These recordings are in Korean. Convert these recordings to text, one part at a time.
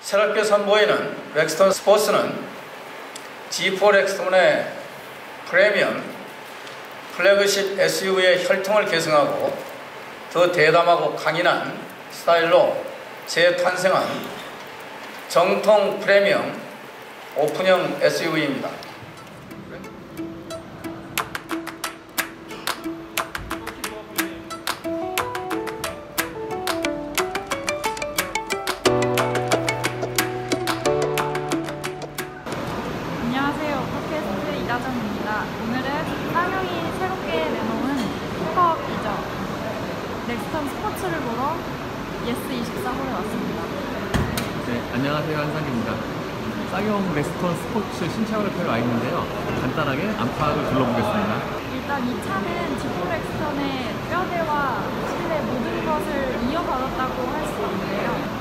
새롭게 선보이는 렉스턴 스포츠는 G4 렉스턴의 프리미엄 플래그십 SUV의 혈통을 계승하고 더 대담하고 강인한 스타일로 재탄생한 정통 프리미엄 오픈형 SUV입니다. 안녕하세요. 팟캐스트 이다정입니다. 오늘은 쌍용이 새롭게 내놓은 픽업이죠. 렉스턴 스포츠를 보러 예스24홀에 왔습니다. 네, 안녕하세요. 한상입니다. 쌍용 렉스턴 스포츠 신차를 펴러 와 있는데요. 간단하게 안팎을 둘러보겠습니다. 일단 이 차는 G4 렉스턴의 뼈대와 실내 모든 것을 이어받았다고 할 수 있는데요.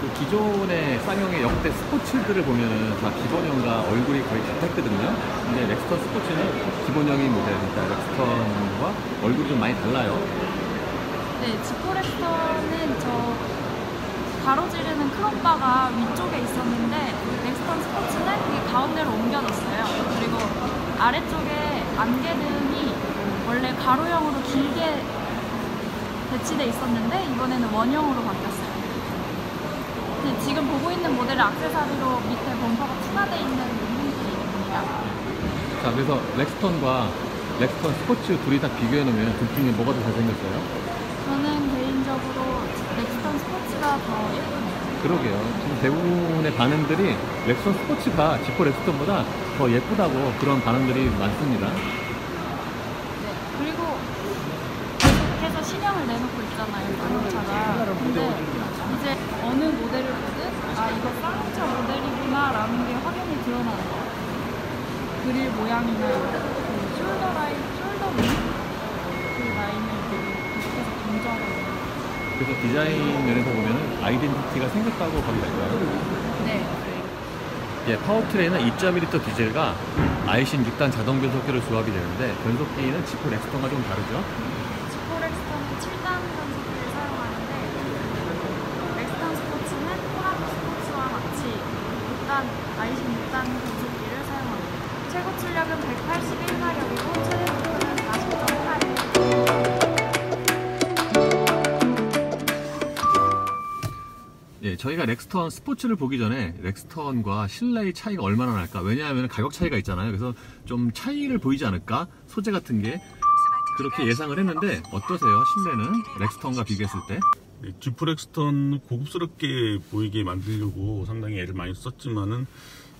그 기존의 쌍용의 역대 스포츠들을 보면은 다 기본형과 얼굴이 거의 같았거든요. 근데 렉스턴 스포츠는 기본형인 모델이니까 렉스턴과 얼굴이 좀 많이 달라요. 네, G4 렉스턴은 저 가로지르는 크롬바가 위쪽에 있었는데 렉스턴 스포츠는 그게 가운데로 옮겨졌어요. 그리고 아래쪽에 안개등이 원래 가로형으로 길게 배치돼 있었는데 이번에는 원형으로 바뀌었어요. 지금 보고 있는 모델의 액세서리로 밑에 범퍼가 추가되어 있는 부분들입니다. 자, 그래서 렉스턴과 렉스턴 스포츠 둘이 다 비교해놓으면 둘 중에 뭐가 더 잘생겼어요? 저는 개인적으로 렉스턴 스포츠가 더 예쁘네요. 그러게요. 지금 대부분의 반응들이 렉스턴 스포츠가 G4 렉스턴보다 더 예쁘다고 그런 반응들이 많습니다. 네, 그리고 계속해서 신형을 내놓고 있잖아요, 쌍용차가. 근데 이제 어느 모델을 보든 아, 이거 쌍용차 모델이구나 라는 게 확연히 드러나는 것 같아요. 그릴 모양이나 그 숄더 라인, 숄더 위 그 라인을 계속해서 강조하고 있어요. 그래서 디자인 면에서 보면 아이덴티티가 생겼다고 봐도 될까요? 네. 예, 파워트레인은 2.1L 디젤과 아이신 6단 자동 변속기로 조합이 되는데 변속기는 G4 렉스턴과 좀 다르죠? G4 렉스턴은 7단 변속기를 사용하는데 렉스턴 스포츠는 코란도 스포츠와 같이 6단, 아이신 6단 변속기를 사용합니다. 최고 출력은 181마력이고 최대 속도는 40.8. 예, 저희가 렉스턴 스포츠를 보기 전에 렉스턴과 실내의 차이가 얼마나 날까? 왜냐하면 가격 차이가 있잖아요. 그래서 좀 차이를 보이지 않을까? 소재 같은 게 그렇게 예상을 했는데 어떠세요? 실내는 렉스턴과 비교했을 때? 네, G4 렉스턴 고급스럽게 보이게 만들려고 상당히 애를 많이 썼지만은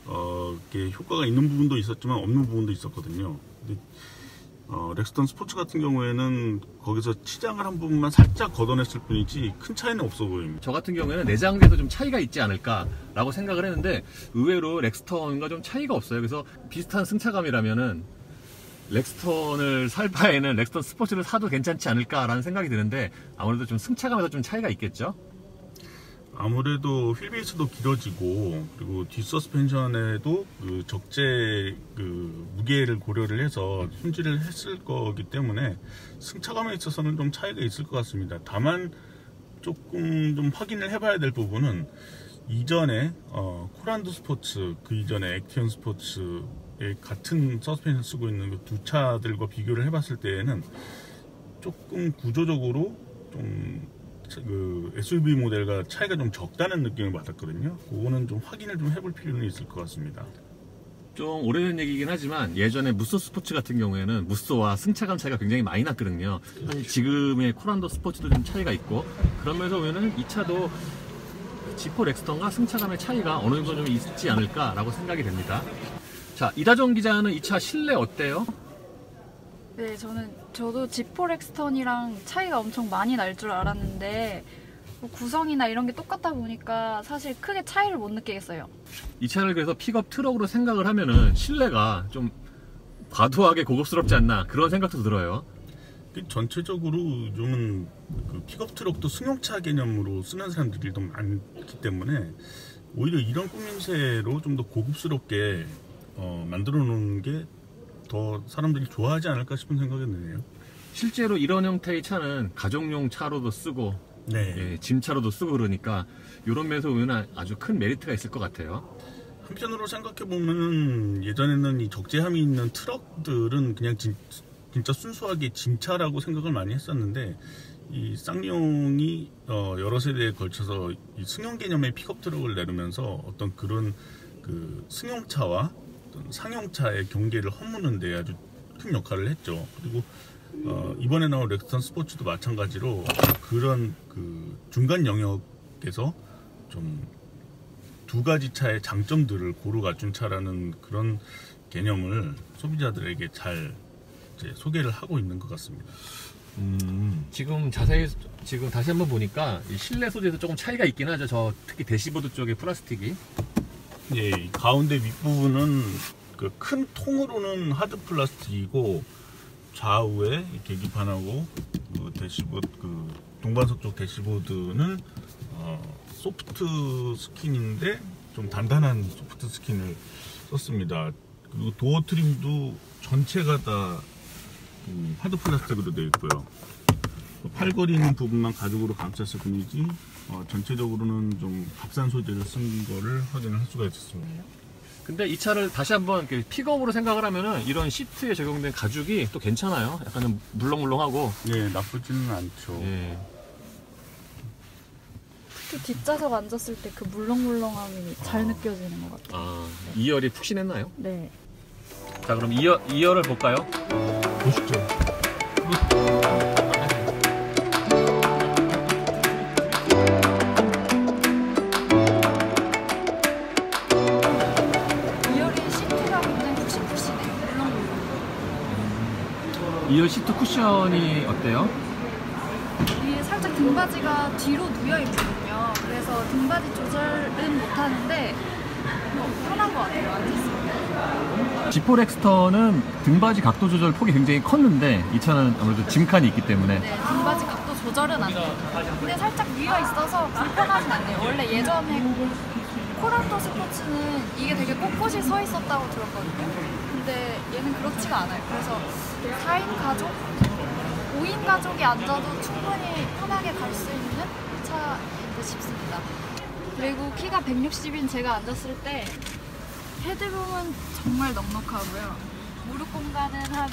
이렇게 효과가 있는 부분도 있었지만 없는 부분도 있었거든요. 근데 렉스턴 스포츠 같은 경우에는 거기서 치장을 한 부분만 살짝 걷어냈을 뿐이지 큰 차이는 없어 보입니다. 저 같은 경우에는 내장재도 좀 차이가 있지 않을까라고 생각을 했는데 의외로 렉스턴과 좀 차이가 없어요. 그래서 비슷한 승차감이라면은 렉스턴을 살 바에는 렉스턴 스포츠를 사도 괜찮지 않을까라는 생각이 드는데 아무래도 좀 승차감에서 좀 차이가 있겠죠? 아무래도 휠베이스도 길어지고 그리고 뒷서스펜션에도 그 적재 그 무게를 고려를 해서 손질을 했을 거기 때문에 승차감에 있어서는 좀 차이가 있을 것 같습니다. 다만 조금 좀 확인을 해봐야 될 부분은 이전에 코란도 스포츠 그 이전에 액티언 스포츠의 같은 서스펜션 쓰고 있는 그 두 차들과 비교를 해봤을 때에는 조금 구조적으로 좀 그 SUV 모델과 차이가 좀 적다는 느낌을 받았거든요. 그거는 좀 확인을 좀 해볼 필요는 있을 것 같습니다. 좀 오래된 얘기긴 하지만 예전에 무쏘 스포츠 같은 경우에는 무쏘와 승차감 차이가 굉장히 많이 났거든요. 사실 지금의 코란도 스포츠도 좀 차이가 있고 그런 면에서 보면은 이 차도 G4 렉스턴과 승차감의 차이가 어느 정도 좀 있지 않을까라고 생각이 됩니다. 자, 이다정 기자는 이 차 실내 어때요? 네, 저도 G4 렉스턴이랑 차이가 엄청 많이 날 줄 알았는데 뭐 구성이나 이런 게 똑같다 보니까 사실 크게 차이를 못 느끼겠어요. 이 차를 그래서 픽업 트럭으로 생각을 하면은 실내가 좀 과도하게 고급스럽지 않나 그런 생각도 들어요. 전체적으로 요즘은 그 픽업 트럭도 승용차 개념으로 쓰는 사람들이 더 많기 때문에 오히려 이런 꾸밈새로 좀 더 고급스럽게 만들어 놓는 게 더 사람들이 좋아하지 않을까 싶은 생각이 드네요. 실제로 이런 형태의 차는 가정용 차로도 쓰고 네. 예, 짐차로도 쓰고 그러니까 이런 면에서 보면 아주 큰 메리트가 있을 것 같아요. 한편으로 생각해보면 예전에는 이 적재함이 있는 트럭들은 그냥 진짜 순수하게 짐차라고 생각을 많이 했었는데 이 쌍용이 여러 세대에 걸쳐서 이 승용 개념의 픽업 트럭을 내놓으면서 어떤 그런 그 승용차와 어떤 상용차의 경계를 허무는 데 아주 큰 역할을 했죠. 그리고 이번에 나온 렉스턴 스포츠도 마찬가지로 그런 그 중간 영역에서 좀 두 가지 차의 장점들을 고루 갖춘 차라는 그런 개념을 소비자들에게 잘 이제 소개를 하고 있는 것 같습니다. 지금 자세히 지금 다시 한번 보니까 이 실내 소재도 조금 차이가 있긴 하죠. 저 특히 대시보드 쪽의 플라스틱이. 예, 이 가운데 윗부분은 그 큰 통으로는 하드 플라스틱이고 좌우에 이 계기판하고 그 대시보드 그 동반석 쪽 대시보드는 소프트 스킨인데 좀 단단한 소프트 스킨을 썼습니다. 그리고 도어 트림도 전체가 다 하드 플라스틱으로 되어 있고요. 팔걸이 있는 부분만 가죽으로 감쌌을 뿐이지 전체적으로는 좀 값싼 소재를 쓴 거를 확인을 할 수가 있었습니다. 근데 이 차를 다시 한번 픽업으로 생각을 하면은 이런 시트에 적용된 가죽이 또 괜찮아요. 약간 좀 물렁물렁하고. 예, 나쁘지는 않죠. 예. 특히 뒷좌석 앉았을 때 그 물렁물렁함이 잘 느껴지는 것 같아요. 아, 2열이 푹신했나요? 네. 자, 그럼 2열을 볼까요? 보시죠. 2열 시트 쿠션이 어때요? 위에 살짝 등받이가 뒤로 누워 있거든요. 그래서 등받이 조절은 못하는데 편한 것 같아요. 앉았을 때. G4 렉스턴은 등받이 각도 조절 폭이 굉장히 컸는데 이 차는 아무래도 짐칸이 있기 때문에 네, 등받이 각도 조절은 안 돼요. 근데 살짝 위가 있어서 불편하진 않네요. 원래 예전에 코란도 스포츠는 이게 되게 꼿꼿이 서 있었다고 들었거든요. 근데 얘는 그렇지가 않아요. 그래서 4인 가족, 5인 가족이 앉아도 충분히 편하게 갈 수 있는 차인데 싶습니다. 그리고 키가 160인 제가 앉았을 때 헤드룸은 정말 넉넉하고요. 무릎 공간은 한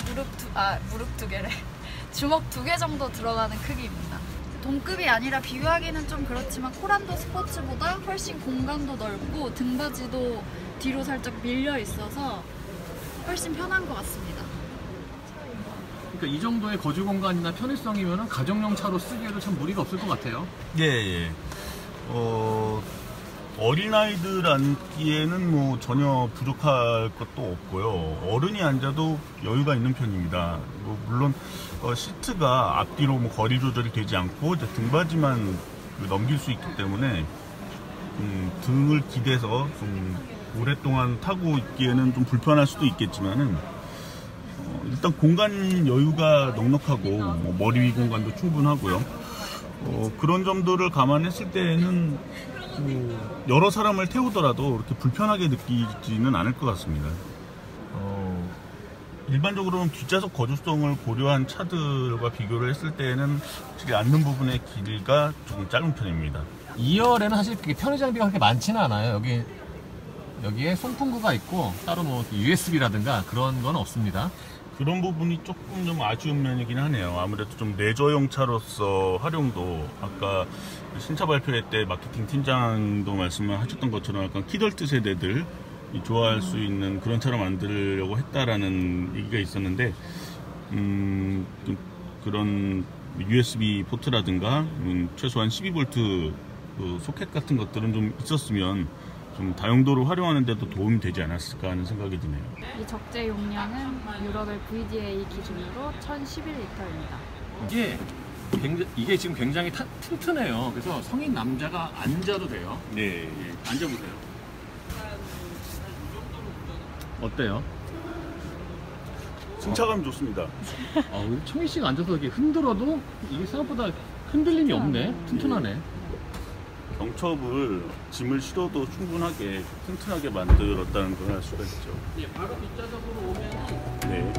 무릎 두 개래. 주먹 2개 정도 들어가는 크기입니다. 동급이 아니라 비교하기는 좀 그렇지만 코란도 스포츠보다 훨씬 공간도 넓고 등받이도 뒤로 살짝 밀려 있어서 훨씬 편한 것 같습니다. 그러니까 이 정도의 거주 공간이나 편의성이면 가정용 차로 쓰기에도 참 무리가 없을 것 같아요. 예. 어린아이들 앉기에는 뭐 전혀 부족할 것도 없고요. 어른이 앉아도 여유가 있는 편입니다. 물론 시트가 앞뒤로 뭐 거리 조절이 되지 않고 이제 등받이만 넘길 수 있기 때문에 등을 기대서 좀 오랫동안 타고 있기에는 좀 불편할 수도 있겠지만은 일단 공간 여유가 넉넉하고 뭐 머리 위 공간도 충분하고요. 그런 점들을 감안했을 때는 여러 사람을 태우더라도 이렇게 불편하게 느끼지는 않을 것 같습니다. 일반적으로는 뒷좌석 거주성을 고려한 차들과 비교를 했을 때는 확실히 앉는 부분의 길이가 조금 짧은 편입니다. 2열에는 사실 편의 장비가 그렇게 많지는 않아요. 여기에 송풍구가 있고 따로 뭐 USB라든가 그런 건 없습니다. 그런 부분이 조금 좀 아쉬운 면이긴 하네요. 아무래도 좀 레저용 차로서 활용도 아까 신차 발표회 때 마케팅 팀장도 말씀을 하셨던 것처럼 약간 키덜트 세대들 좋아할 수 있는 그런 차로 만들려고 했다라는 얘기가 있었는데 그런 USB 포트라든가 최소한 12V 소켓 같은 것들은 좀 있었으면 좀 다용도로 활용하는 데도 도움이 되지 않았을까 하는 생각이 드네요. 이 적재 용량은 유럽의 VDA 기준으로 1011리터입니다. 이게 지금 굉장히 튼튼해요. 그래서 성인 남자가 앉아도 돼요. 네. 앉아보세요. 어때요? 승차감이 좋습니다. 우리 청희 씨가 앉아서 이렇게 흔들어도 이게 생각보다 흔들림이 없네. 튼튼하네. 경첩을 짐을 실어도 충분하게 튼튼하게 만들었다는 걸 알 수가 있죠. 바로 뒷좌석으로 오면 네.